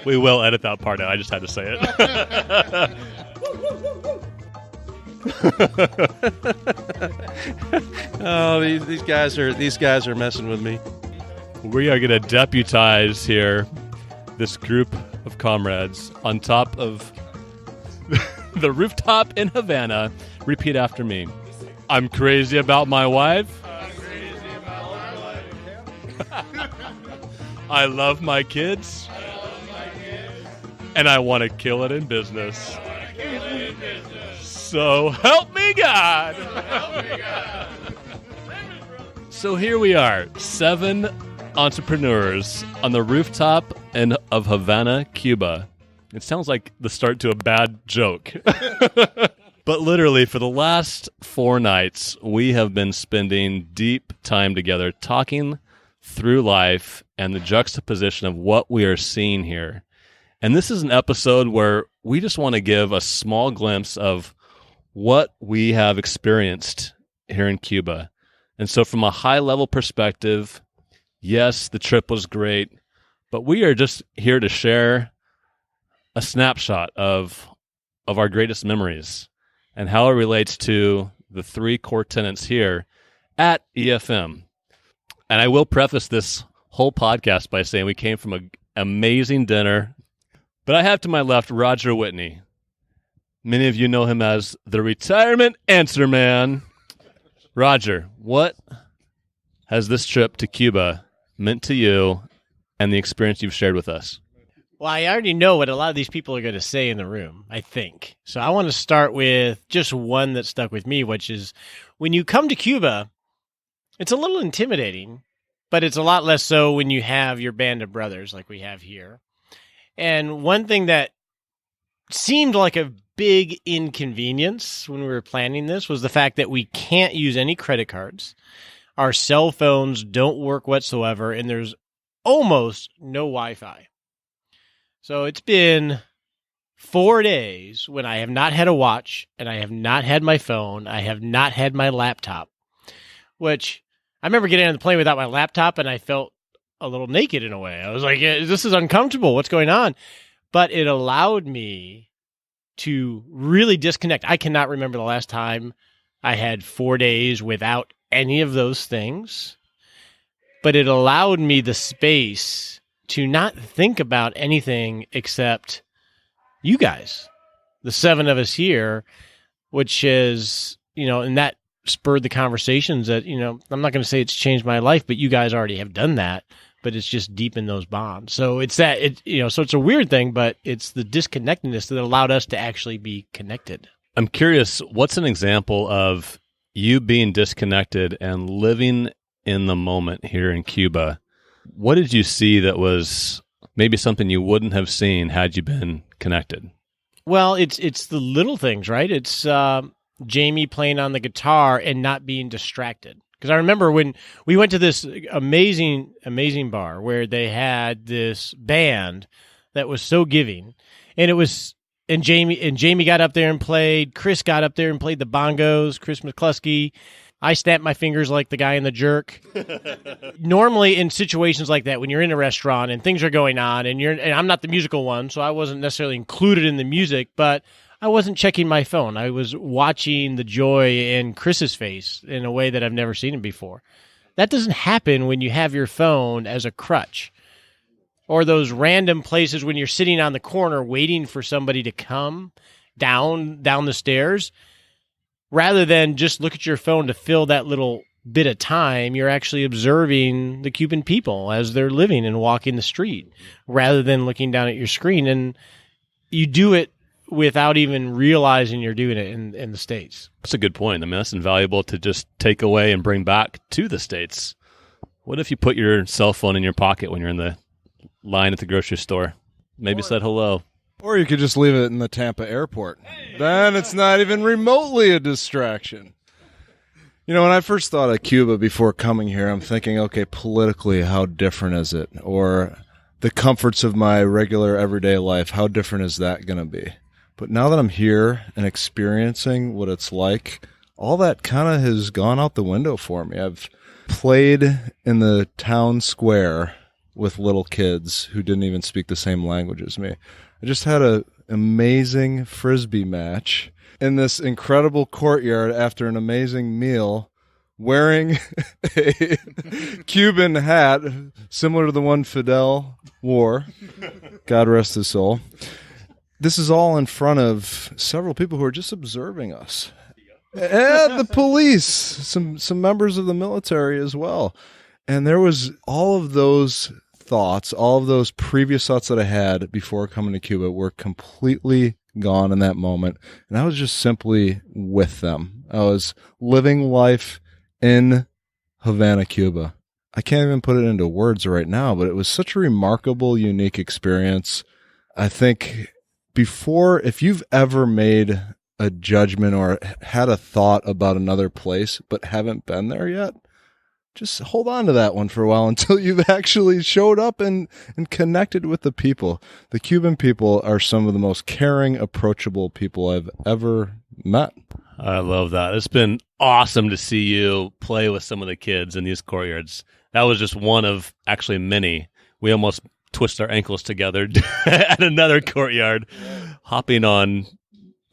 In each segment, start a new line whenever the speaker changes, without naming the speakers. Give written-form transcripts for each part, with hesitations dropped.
We will edit that part out. I just had to say it.
Oh, these guys are messing with me.
We are going to deputize here this group of comrades on top of the rooftop in Havana. Repeat after me. I'm crazy about my wife.
I'm crazy about my wife.
I love my kids. And I want to kill it in business. So help me God. So here we are, 7 entrepreneurs on the rooftop of Havana, Cuba. It sounds like the start to a bad joke. But literally, for the last 4 nights, we have been spending deep time together talking through life and the juxtaposition of what we are seeing here. And this is an episode where we just want to give a small glimpse of what we have experienced here in Cuba. And so from a high-level perspective, yes, the trip was great, but we are just here to share a snapshot of our greatest memories and how it relates to the 3 core tenets here at EFM. And I will preface this whole podcast by saying we came from an amazing dinner, but I have to my left Roger Whitney. Many of you know him as the Retirement Answer Man. Roger, what has this trip to Cuba meant to you and the experience you've shared with us?
Well, I already know what a lot of these people are going to say in the room, I think. So I want to start with just one that stuck with me, which is when you come to Cuba, it's a little intimidating, but it's a lot less so when you have your band of brothers like we have here. And one thing that seemed like a big inconvenience when we were planning this was the fact that we can't use any credit cards. Our cell phones don't work whatsoever, and there's almost no Wi-Fi. So it's been 4 days when I have not had a watch, and I have not had my phone, I have not had my laptop, which I remember getting on the plane without my laptop, and I felt a little naked in a way. I was like, this is uncomfortable. What's going on? But it allowed me to really disconnect. I cannot remember the last time I had 4 days without any of those things, but it allowed me the space to not think about anything except you guys, the 7 of us here, which is, and that spurred the conversations that, I'm not going to say it's changed my life, but you guys already have done that, but it's just deepened those bonds. So it's that, so it's a weird thing, but it's the disconnectedness that allowed us to actually be connected.
I'm curious, what's an example of you being disconnected and living in the moment here in Cuba? What did you see that was maybe something you wouldn't have seen had you been connected?
Well, it's the little things, right? It's Jamie playing on the guitar and not being distracted. Because I remember when we went to this amazing bar where they had this band that was so giving, and Jamie got up there and played. Chris got up there and played the bongos. Chris McCluskey. I snapped my fingers like the guy in The Jerk. Normally, in situations like that, when you're in a restaurant and things are going on, and I'm not the musical one, so I wasn't necessarily included in the music, but I wasn't checking my phone. I was watching the joy in Chris's face in a way that I've never seen him before. That doesn't happen when you have your phone as a crutch. Or those random places when you're sitting on the corner waiting for somebody to come down the stairs. Rather than just look at your phone to fill that little bit of time, you're actually observing the Cuban people as they're living and walking the street, rather than looking down at your screen. And you do it without even realizing you're doing it in the States.
That's a good point. I mean, that's invaluable to just take away and bring back to the States. What if you put your cell phone in your pocket when you're in the line at the grocery store? Maybe said hello.
Or you could just leave it in the Tampa airport. Then it's not even remotely a distraction. When I first thought of Cuba before coming here, I'm thinking, okay, politically, how different is it? Or the comforts of my regular everyday life, how different is that going to be? But now that I'm here and experiencing what it's like, all that kind of has gone out the window for me. I've played in the town square with little kids who didn't even speak the same language as me. I just had an amazing Frisbee match in this incredible courtyard after an amazing meal, wearing a Cuban hat similar to the one Fidel wore. God rest his soul. This is all in front of several people who are just observing us. And the police, some members of the military as well. And there was all of those thoughts, all of those previous thoughts that I had before coming to Cuba were completely gone in that moment. And I was just simply with them. I was living life in Havana, Cuba. I can't even put it into words right now, but it was such a remarkable, unique experience. I think before, if you've ever made a judgment or had a thought about another place but haven't been there yet, just hold on to that one for a while until you've actually showed up and connected with the people. The Cuban people are some of the most caring, approachable people I've ever met.
I love that. It's been awesome to see you play with some of the kids in these courtyards. That was just one of actually many. We almost twist our ankles together at another courtyard, hopping on,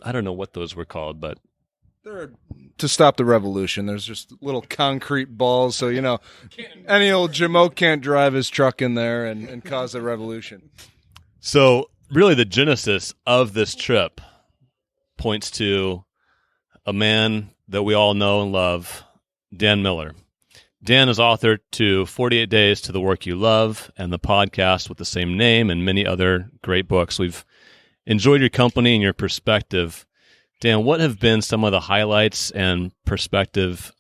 I don't know what those were called, but
they're to stop the revolution. There's just little concrete balls, so, any old Jamoke can't drive his truck in there and cause a revolution.
So really the genesis of this trip points to a man that we all know and love, Dan Miller. Dan is author to 48 Days to the Work You Love and the podcast with the same name and many other great books. We've enjoyed your company and your perspective. Dan, what have been some of the highlights and perspective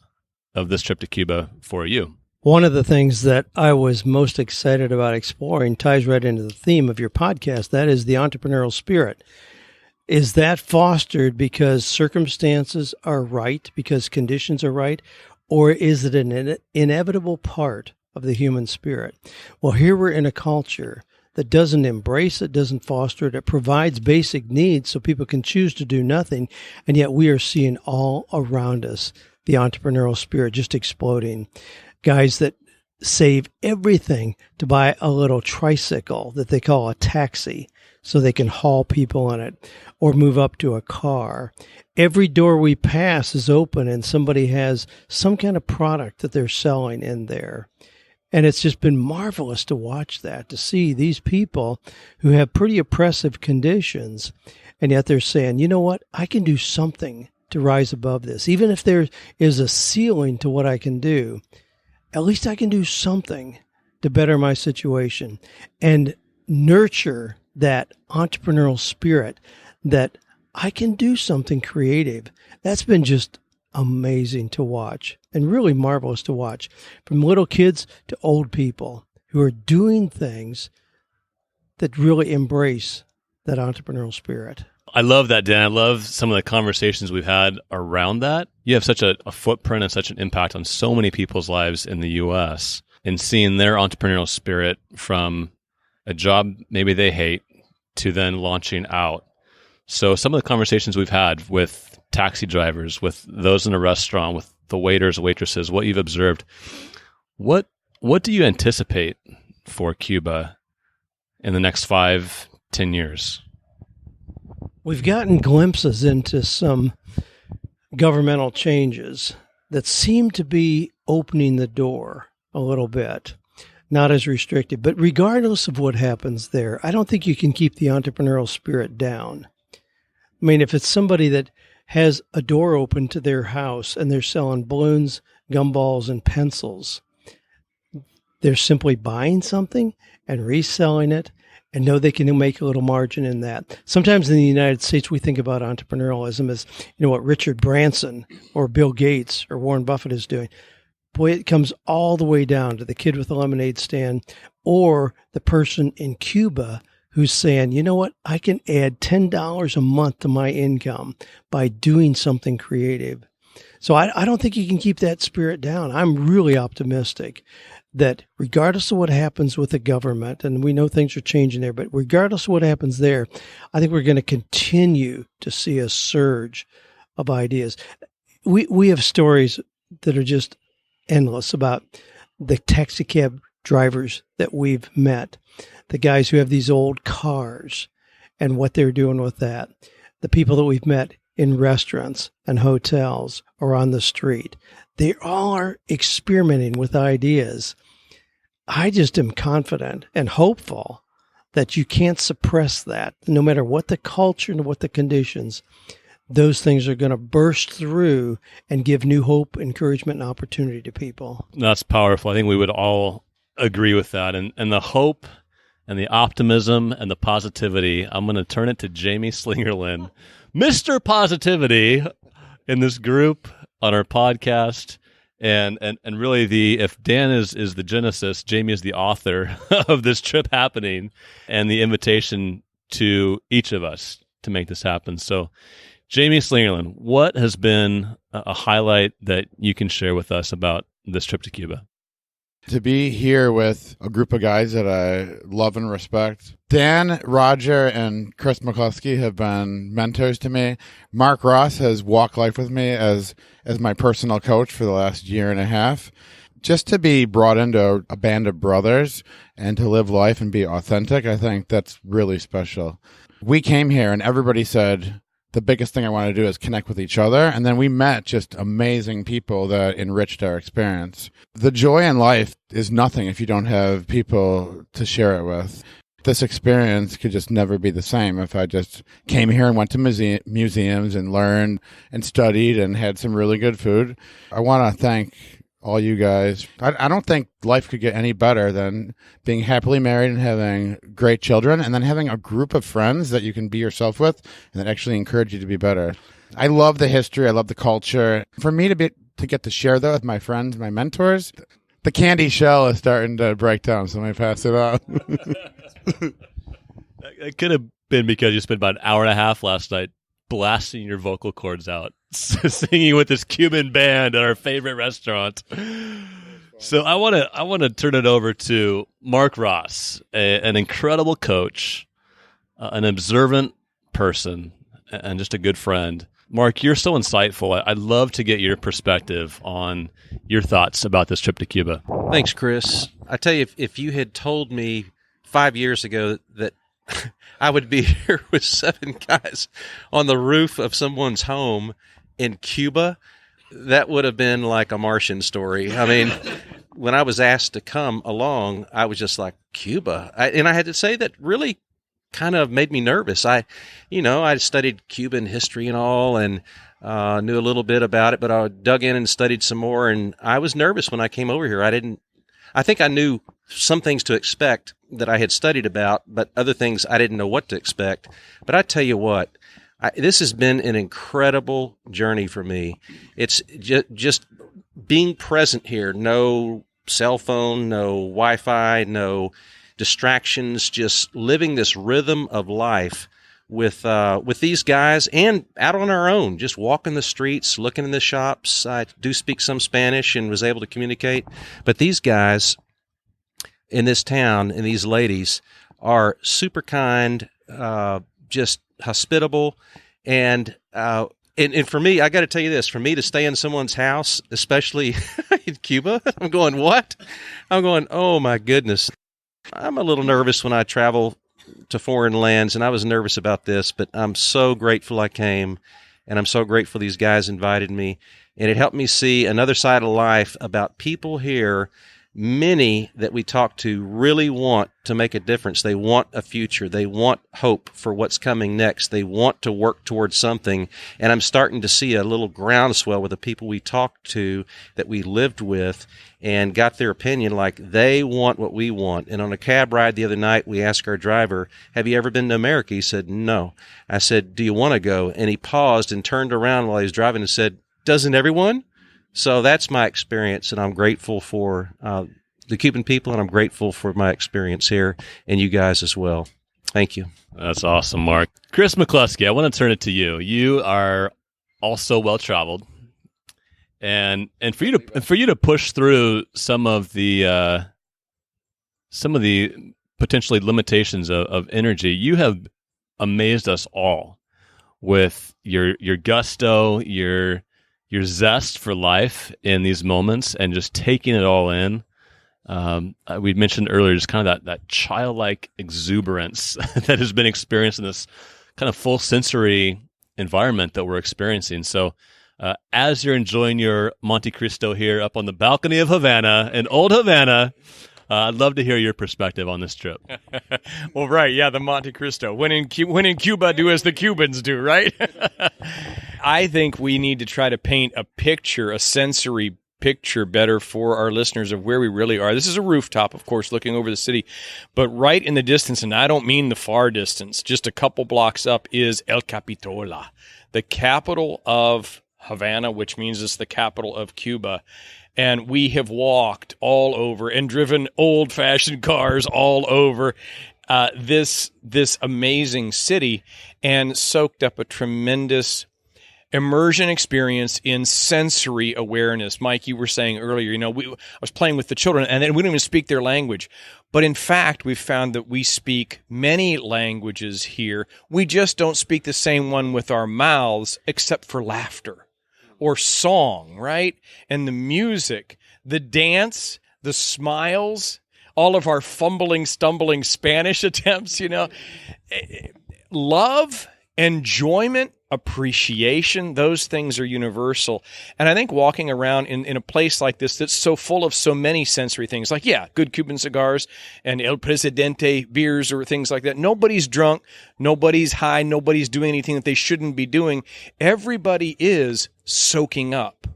of this trip to Cuba for you?
One of the things that I was most excited about exploring ties right into the theme of your podcast. That is the entrepreneurial spirit. Is that fostered because circumstances are right, because conditions are right, or is it an inevitable part of the human spirit? Well, here we're in a culture that doesn't embrace it, doesn't foster it. It provides basic needs so people can choose to do nothing, and yet we are seeing all around us the entrepreneurial spirit just exploding. Guys that save everything to buy a little tricycle that they call a taxi so they can haul people in it or move up to a car. Every door we pass is open and somebody has some kind of product that they're selling in there. And it's just been marvelous to watch that, to see these people who have pretty oppressive conditions, and yet they're saying, you know what, I can do something to rise above this. Even if there is a ceiling to what I can do, at least I can do something to better my situation and nurture that entrepreneurial spirit that I can do something creative. That's been just amazing to watch and really marvelous to watch, from little kids to old people who are doing things that really embrace that entrepreneurial spirit.
I love that, Dan. I love some of the conversations we've had around that. You have such a footprint and such an impact on so many people's lives in the U.S. and seeing their entrepreneurial spirit from a job maybe they hate to then launching out. So some of the conversations we've had with taxi drivers, with those in a restaurant, with the waiters, waitresses, what you've observed, what do you anticipate for Cuba in the next 5-10 years?
We've gotten glimpses into some governmental changes that seem to be opening the door a little bit, not as restrictive. But regardless of what happens there, I don't think you can keep the entrepreneurial spirit down. I mean, if it's somebody that has a door open to their house and they're selling balloons, gumballs, and pencils, they're simply buying something and reselling it and know they can make a little margin in that. Sometimes in the United States, we think about entrepreneurialism as, what Richard Branson or Bill Gates or Warren Buffett is doing. Boy, it comes all the way down to the kid with the lemonade stand or the person in Cuba who's saying, you know what, I can add $10 a month to my income by doing something creative. So I don't think you can keep that spirit down. I'm really optimistic that regardless of what happens with the government, and we know things are changing there, but regardless of what happens there, I think we're going to continue to see a surge of ideas. We have stories that are just endless about the taxi cab drivers that we've met, the guys who have these old cars and what they're doing with that, the people that we've met in restaurants and hotels or on the street. They all are experimenting with ideas. I just am confident and hopeful that you can't suppress that. No matter what the culture and what the conditions, those things are going to burst through and give new hope, encouragement, and opportunity to people.
That's powerful. I think we would all agree with that. And the hope and the optimism and the positivity, I'm going to turn it to Jamie Slingerland, Mr. Positivity in this group on our podcast. And really, if Dan is the genesis, Jamie is the author of this trip happening and the invitation to each of us to make this happen. So, Jamie Slingerland, what has been a highlight that you can share with us about this trip to Cuba?
To be here with a group of guys that I love and respect. Dan, Roger, and Chris McCluskey have been mentors to me. Mark Ross has walked life with me as my personal coach for the last year and a half. Just to be brought into a band of brothers and to live life and be authentic, I think that's really special. We came here and everybody said, the biggest thing I want to do is connect with each other. And then we met just amazing people that enriched our experience. The joy in life is nothing if you don't have people to share it with. This experience could just never be the same if I just came here and went to museums and learned and studied and had some really good food. I want to thank all you guys. I don't think life could get any better than being happily married and having great children and then having a group of friends that you can be yourself with and that actually encourage you to be better. I love the history. I love the culture. For me to get to share that with my friends, my mentors, the candy shell is starting to break down, so let me pass it on.
It could have been because you spent about an hour and a half last night blasting your vocal cords out, singing with this Cuban band at our favorite restaurant. So I want to turn it over to Mark Ross, an incredible coach, an observant person, and just a good friend. Mark, you're so insightful. I'd love to get your perspective on your thoughts about this trip to Cuba.
Thanks, Chris. I tell you, if you had told me 5 years ago that I would be here with 7 guys on the roof of someone's home in Cuba, that would have been like a Martian story. I mean, when I was asked to come along, I was just like, Cuba? And I had to say that really kind of made me nervous. I studied Cuban history and all and knew a little bit about it, but I dug in and studied some more, and I was nervous when I came over here. I think I knew some things to expect that I had studied about, but other things I didn't know what to expect. But I tell you what, this has been an incredible journey for me. It's just being present here. No cell phone, no Wi-Fi, no distractions, just living this rhythm of life with these guys and out on our own, just walking the streets, looking in the shops. I do speak some Spanish and was able to communicate, but these guys in this town and these ladies are super kind, just hospitable, and for me, I got to tell you this: for me to stay in someone's house, especially in Cuba, I'm going, what? I'm going, oh my goodness. I'm a little nervous when I travel to foreign lands, and I was nervous about this, but I'm so grateful I came, and I'm so grateful these guys invited me, and it helped me see another side of life about people here. Many that we talk to really want to make a difference. They want a future. They want hope for what's coming next. They want to work towards something. And I'm starting to see a little groundswell with the people we talked to that we lived with and got their opinion, like they want what we want. And on a cab ride the other night, we asked our driver, have you ever been to America? He said, no. I said, do you want to go? And he paused and turned around while he was driving and said, doesn't everyone? So that's my experience, and I'm grateful for the Cuban people, and I'm grateful for my experience here, and you guys as well. Thank you.
That's awesome, Mark. Chris McCluskey, I want to turn it to you. You are also well-traveled, and for you to push through some of the potentially limitations of energy, you have amazed us all with your gusto, your zest for life in these moments, and just taking it all in We mentioned earlier just kind of that childlike exuberance that has been experienced in this kind of full sensory environment that we're experiencing. So as you're enjoying your Monte Cristo here up on the balcony of Havana, in old Havana, I'd love to hear your perspective on this trip.
Well, right, yeah, the Monte Cristo. When in Cuba, do as the Cubans do, right? I think we need to try to paint a picture, a sensory picture better for our listeners of where we really are. This is a rooftop, of course, looking over the city, but right in the distance, and I don't mean the far distance, just a couple blocks up is El Capitola, the capital of Havana, which means it's the capital of Cuba. And we have walked all over and driven old-fashioned cars all over this amazing city and soaked up a tremendous immersion experience in sensory awareness. Mike, you were saying earlier, I was playing with the children, and then we don't even speak their language. But in fact, we've found that we speak many languages here. We just don't speak the same one with our mouths, except for laughter or song, right? And the music, the dance, the smiles, all of our fumbling, stumbling Spanish attempts, love, enjoyment, appreciation, those things are universal. And I think walking around in a place like this that's so full of so many sensory things, like, good Cuban cigars and El Presidente beers or things like that. Nobody's drunk, nobody's high, nobody's doing anything that they shouldn't be doing. Everybody is soaking up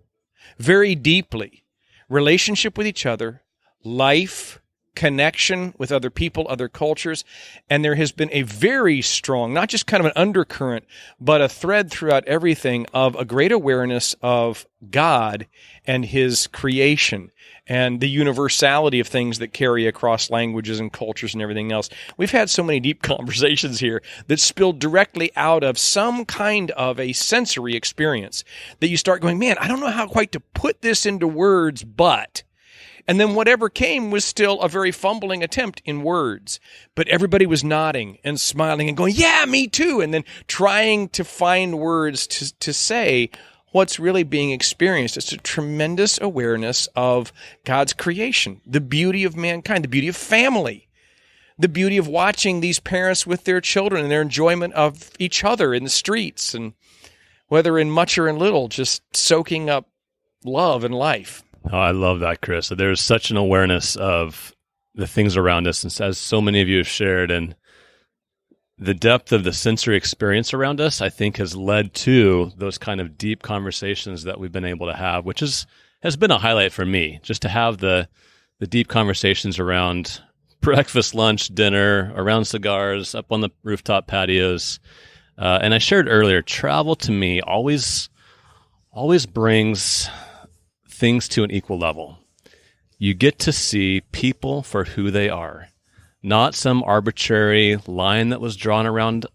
very deeply relationship with each other, life, connection with other people, other cultures, and there has been a very strong, not just kind of an undercurrent, but a thread throughout everything of a great awareness of God and His creation and the universality of things that carry across languages and cultures and everything else. We've had so many deep conversations here that spill directly out of some kind of a sensory experience that you start going, man, I don't know how quite to put this into words, but... And then whatever came was still a very fumbling attempt in words. But everybody was nodding and smiling and going, yeah, me too. And then trying to find words to say what's really being experienced. It's a tremendous awareness of God's creation, the beauty of mankind, the beauty of family, the beauty of watching these parents with their children and their enjoyment of each other in the streets. And whether in much or in little, just soaking up love and life.
Oh, I love that, Chris. There's such an awareness of the things around us, and as so many of you have shared, and the depth of the sensory experience around us, I think, has led to those kind of deep conversations that we've been able to have, which has been a highlight for me, just to have the deep conversations around breakfast, lunch, dinner, around cigars, up on the rooftop patios. And I shared earlier, travel to me always brings things to an equal level. You get to see people for who they are, not some arbitrary line that was drawn around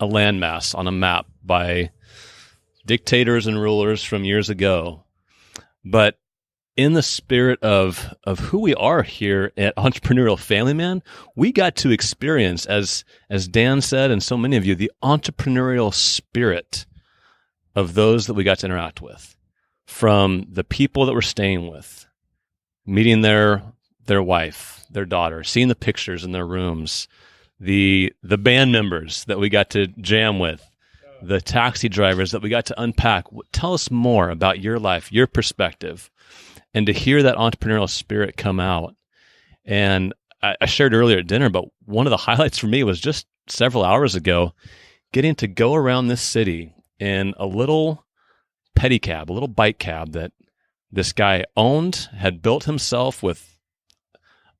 a landmass on a map by dictators and rulers from years ago, but in the spirit of who we are here at Entrepreneurial Family Man, we got to experience, as Dan said, and so many of you, the entrepreneurial spirit of those that we got to interact with. From the people that we're staying with, meeting their wife, their daughter, seeing the pictures in their rooms, the band members that we got to jam with, the taxi drivers that we got to unpack. Tell us more about your life, your perspective, and to hear that entrepreneurial spirit come out. And I shared earlier at dinner, but one of the highlights for me was just several hours ago, getting to go around this city in a little pedicab, a little bike cab that this guy owned, had built himself with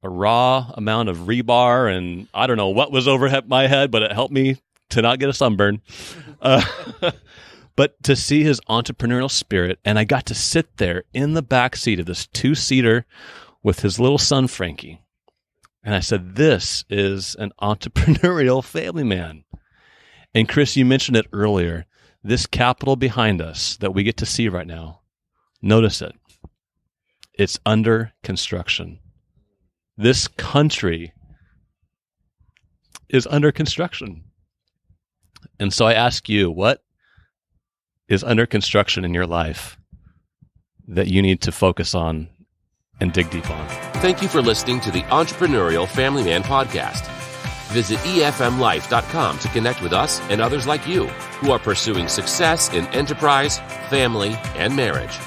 a raw amount of rebar, and I don't know what was over my head, but it helped me to not get a sunburn. But to see his entrepreneurial spirit, and I got to sit there in the back seat of this 2-seater with his little son, Frankie. And I said, this is an entrepreneurial family man. And Chris, you mentioned it earlier. This capital behind us that we get to see right now, notice it. It's under construction. This country is under construction. And so I ask you, what is under construction in your life that you need to focus on and dig deep on.
Thank you for listening to the Entrepreneurial Family Man podcast. Visit efmlife.com to connect with us and others like you who are pursuing success in enterprise, family, and marriage.